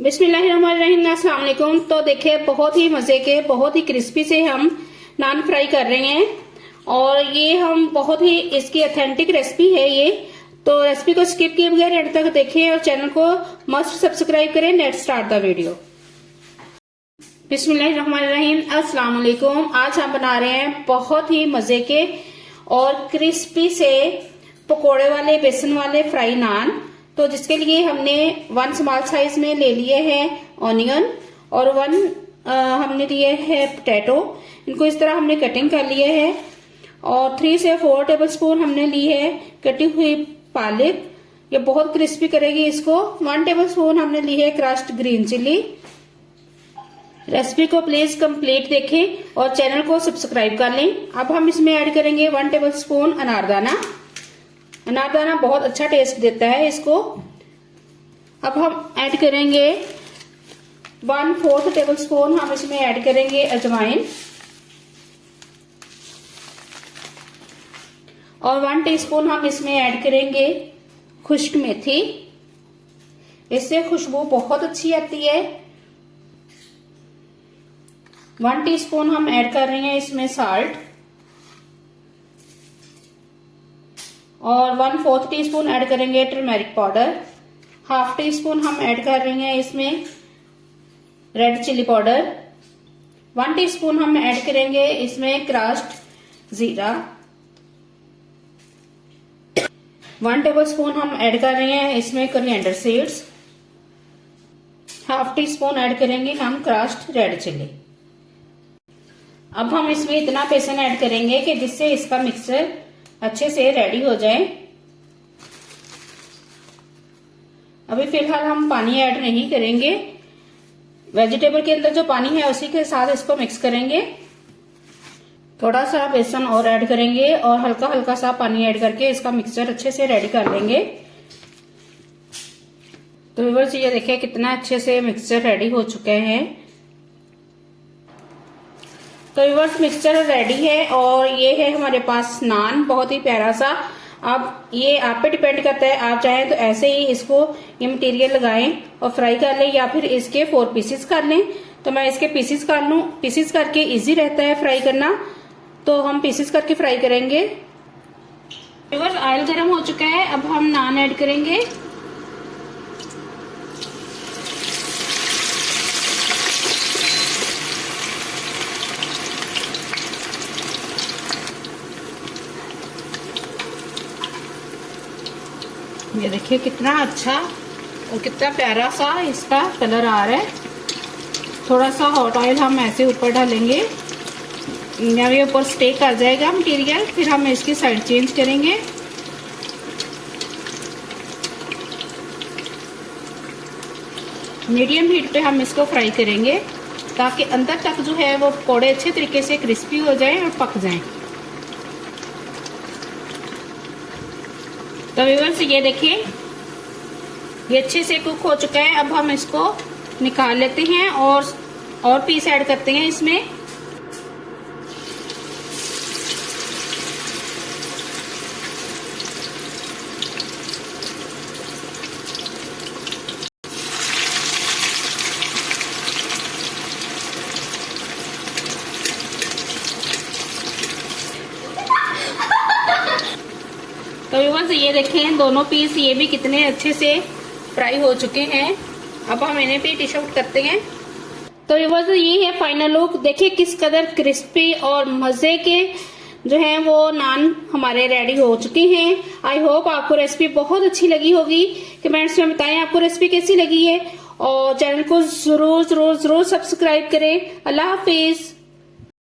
बिस्मिल्लाहिर्रहमानिर्रहीम, अस्सलाम वालेकुम। तो देखिए बहुत ही मजे के बहुत ही क्रिस्पी से हम नान फ्राई कर रहे हैं और ये हम बहुत ही इसकी ऑथेंटिक रेसिपी है ये। तो रेसिपी को स्किप किए बगैर एंड तक देखें और चैनल को मस्ट सब्सक्राइब करें। Let's start the video. बिस्मिल्लाहिर्रहमानिर्रहीम, अस्सलाम वालेकुम। आज हम बना रहे हैं बहुत ही मजे के और क्रिस्पी से पकोड़े वाले बेसन वाले फ्राई नान। तो जिसके लिए हमने 1 स्मॉल साइज में ले लिए हैं ऑनियन और 1 हमने लिए है पोटैटो। इनको इस तरह हमने कटिंग कर लिए है और 3 से 4 टेबलस्पून हमने ली है कटी हुई पालक। ये बहुत क्रिस्पी करेगी इसको। 1 टेबलस्पून हमने ली है क्रश्ड ग्रीन चिली। रेसिपी को प्लीज कंप्लीट देखें और चैनल को सब्सक्राइब कर लें। अब हम इसमें ऐड करेंगे 1 टेबलस्पून अनारदाना। अनारदाना बहुत अच्छा टेस्ट देता है इसको। अब हम ऐड करेंगे 1/4 टेबलस्पून हम इसमें ऐड करेंगे अजवाइन और 1 टीस्पून हम इसमें ऐड करेंगे खुश्क मेथी। इससे खुशबू बहुत अच्छी आती है। 1 टीस्पून हम ऐड कर रहे हैं इसमें साल्ट और 1/4 टीस्पून ऐड करेंगे टर्मेरिक पाउडर। 1/2 टीस्पून हम ऐड कर रहे हैं इसमें रेड चिली पाउडर। 1 टीस्पून हम ऐड करेंगे इसमें क्रश्ड जीरा। 1 टेबलस्पून हम ऐड कर रहे हैं इसमें कोरिएंडर सीड्स। 1/2 टीस्पून ऐड करेंगे हम क्रश्ड रेड चिली। अब हम इसमें इतना बेसन ऐड करेंगे कि जिससे इसका मिक्सचर अच्छे से रेडी हो जाए। अभी फिलहाल हम पानी ऐड नहीं करेंगे। वेजिटेबल के अंदर जो पानी है उसी के साथ इसको मिक्स करेंगे। थोड़ा सा बेसन और ऐड करेंगे और हल्का हल्का सा पानी ऐड करके इसका मिक्सचर अच्छे से रेडी कर लेंगे। तो व्यूअर्स ये देखिए कितना अच्छे से मिक्सचर रेडी हो चुके हैं। तो व्यूअर्स मिक्सचर रेडी है और ये है हमारे पास नान, बहुत ही प्यारा सा। अब ये आप पे डिपेंड करता है, आप चाहें तो ऐसे ही इसको ये मटेरियल लगाएं और फ्राई कर लें या फिर इसके 4 पीसेस कर लें। तो मैं इसके पीसेस कर लूं, पीसेस करके इजी रहता है फ्राई करना, तो हम पीसेस करके फ्राई करेंगे। व्यूअर्स ऑयल गर्म हो चुका है, अब हम नान ऐड करेंगे। ये देखिए कितना अच्छा और कितना प्यारा सा इसका कलर आ रहा है। थोड़ा सा हॉट ऑयल हम ऐसे ऊपर डालेंगे, ये ऊपर स्टे कर जाएगा मटेरियल। फिर हम इसकी साइड चेंज करेंगे। मीडियम हीट पे हम इसको फ्राई करेंगे ताकि अंदर तक जो है वो पकौड़े अच्छे तरीके से क्रिस्पी हो जाए और पक जाएं। तो व्यूअर्स ये देखिए ये अच्छे से कुक हो चुका है। अब हम इसको निकाल लेते हैं और पीस ऐड करते हैं इसमें। तो व्यूअर्स ये देखें दोनों पीस ये भी कितने अच्छे से फ्राई हो चुके हैं। अब हम इन्हें भी डिश आउट करते हैं। तो व्यूअर्स ये है फाइनल लुक। देखिए किस कदर क्रिस्पी और मजे के जो हैं वो नान हमारे रेडी हो चुके हैं। आई होप आपको रेसिपी बहुत अच्छी लगी होगी। कमेंट्स में बताएं आपको रेसिपी कैसी लगी है और चैनल को जरूर जरूर जरूर सब्सक्राइब करें। अल्लाह हाफिज।